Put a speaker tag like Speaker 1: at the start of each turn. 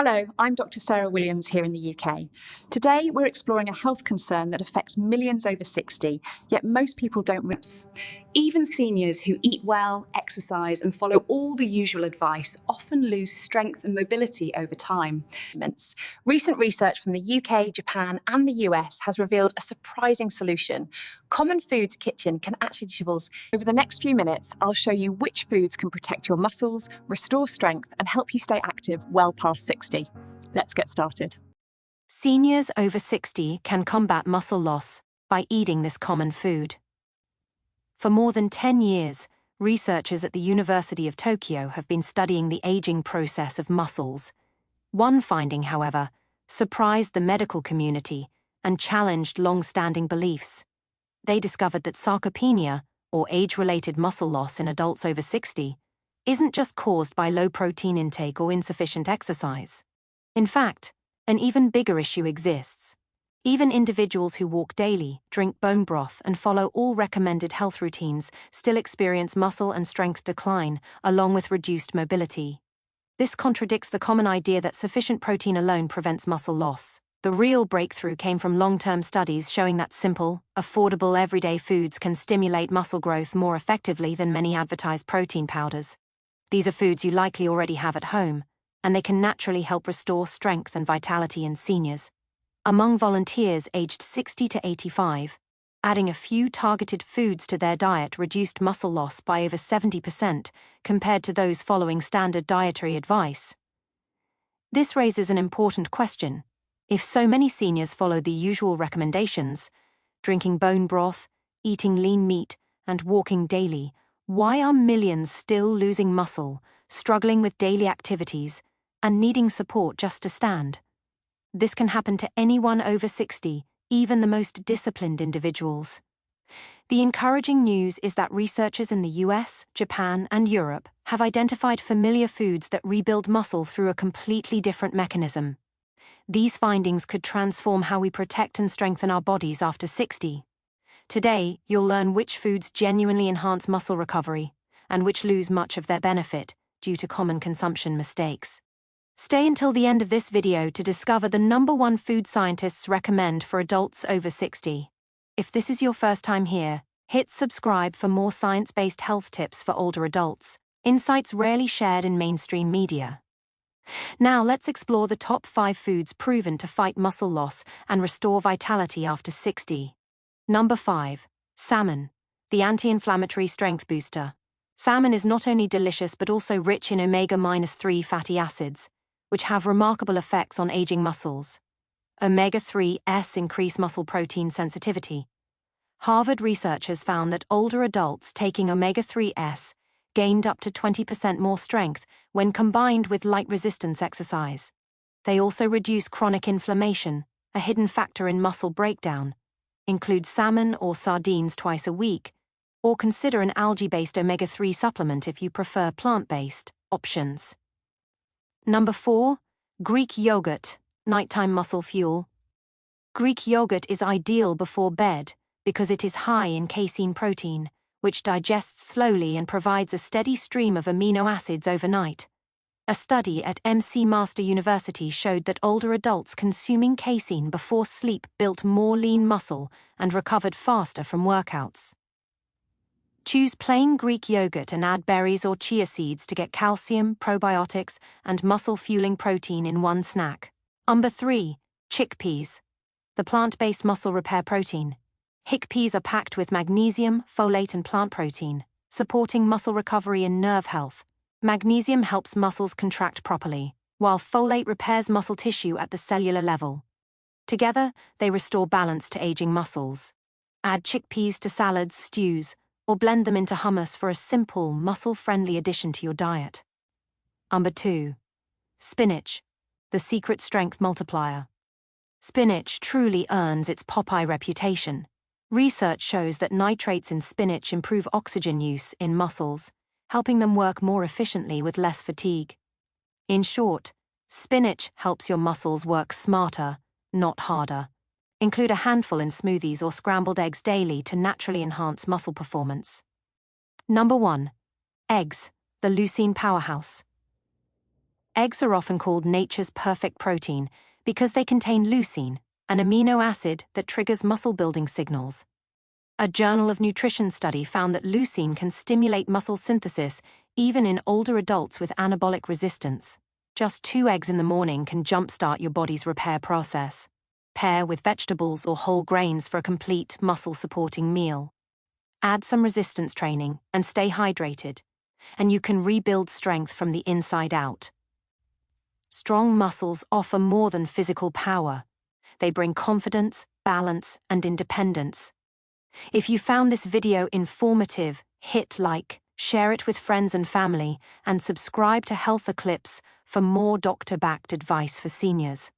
Speaker 1: Hello, I'm Dr. Sarah Williams here in the UK. Today, we're exploring a health concern that affects millions over 60, yet most people don't realize. Even seniors who eat well, exercise, and follow all the usual advice often lose strength and mobility over time. Recent research from the UK, Japan, and the US has revealed a surprising solution. Common Foods Kitchen can actually shovels. Over the next few minutes, I'll show you which foods can protect your muscles, restore strength, and help you stay active well past 60. Let's get started.
Speaker 2: Seniors over 60 can combat muscle loss by eating this common food. For more than 10 years, researchers at the University of Tokyo have been studying the aging process of muscles. One finding, however, surprised the medical community and challenged long-standing beliefs. They discovered that sarcopenia, or age-related muscle loss in adults over 60, isn't just caused by low protein intake or insufficient exercise. In fact, an even bigger issue exists. Even individuals who walk daily, drink bone broth, and follow all recommended health routines still experience muscle and strength decline, along with reduced mobility. This contradicts the common idea that sufficient protein alone prevents muscle loss. The real breakthrough came from long-term studies showing that simple, affordable everyday foods can stimulate muscle growth more effectively than many advertised protein powders. These are foods you likely already have at home, and they can naturally help restore strength and vitality in seniors. Among volunteers aged 60 to 85, adding a few targeted foods to their diet reduced muscle loss by over 70% compared to those following standard dietary advice. This raises an important question. If so many seniors follow the usual recommendations, drinking bone broth, eating lean meat, and walking daily, why are millions still losing muscle, struggling with daily activities, and needing support just to stand? This can happen to anyone over 60, even the most disciplined individuals. The encouraging news is that researchers in the US, Japan, and Europe have identified familiar foods that rebuild muscle through a completely different mechanism. These findings could transform how we protect and strengthen our bodies after 60. Today, you'll learn which foods genuinely enhance muscle recovery, and which lose much of their benefit due to common consumption mistakes. Stay until the end of this video to discover the #1 food scientists recommend for adults over 60. If this is your first time here, hit subscribe for more science-based health tips for older adults, insights rarely shared in mainstream media. Now let's explore the top 5 foods proven to fight muscle loss and restore vitality after 60. Number 5. Salmon, the anti-inflammatory strength booster. Salmon is not only delicious but also rich in omega-3 fatty acids, which have remarkable effects on aging muscles. Omega-3s increase muscle protein sensitivity. Harvard researchers found that older adults taking omega-3s gained up to 20% more strength when combined with light resistance exercise. They also reduce chronic inflammation, a hidden factor in muscle breakdown. Include salmon or sardines twice a week, or consider an algae-based omega-3 supplement if you prefer plant-based options. Number 4. Greek yogurt, nighttime muscle fuel. Greek yogurt is ideal before bed because it is high in casein protein, which digests slowly and provides a steady stream of amino acids overnight. A study at McMaster University showed that older adults consuming casein before sleep built more lean muscle and recovered faster from workouts. Choose plain Greek yogurt and add berries or chia seeds to get calcium, probiotics, and muscle-fueling protein in one snack. Number 3. Chickpeas, the plant-based muscle repair protein. Chickpeas are packed with magnesium, folate, and plant protein, supporting muscle recovery and nerve health. Magnesium helps muscles contract properly, while folate repairs muscle tissue at the cellular level. Together, they restore balance to aging muscles. Add chickpeas to salads, stews, or blend them into hummus for a simple, muscle-friendly addition to your diet. Number 2. Spinach, the secret strength multiplier. Spinach truly earns its Popeye reputation. Research shows that nitrates in spinach improve oxygen use in muscles, helping them work more efficiently with less fatigue. In short, spinach helps your muscles work smarter, not harder. Include a handful in smoothies or scrambled eggs daily to naturally enhance muscle performance. Number 1. Eggs, the leucine powerhouse. Eggs are often called nature's perfect protein because they contain leucine, an amino acid that triggers muscle-building signals. A Journal of Nutrition study found that leucine can stimulate muscle synthesis even in older adults with anabolic resistance. Just 2 eggs in the morning can jumpstart your body's repair process. Pair with vegetables or whole grains for a complete muscle-supporting meal. Add some resistance training and stay hydrated, and you can rebuild strength from the inside out. Strong muscles offer more than physical power. They bring confidence, balance, and independence. If you found this video informative, hit like, share it with friends and family, and subscribe to Health Eclipse for more doctor-backed advice for seniors.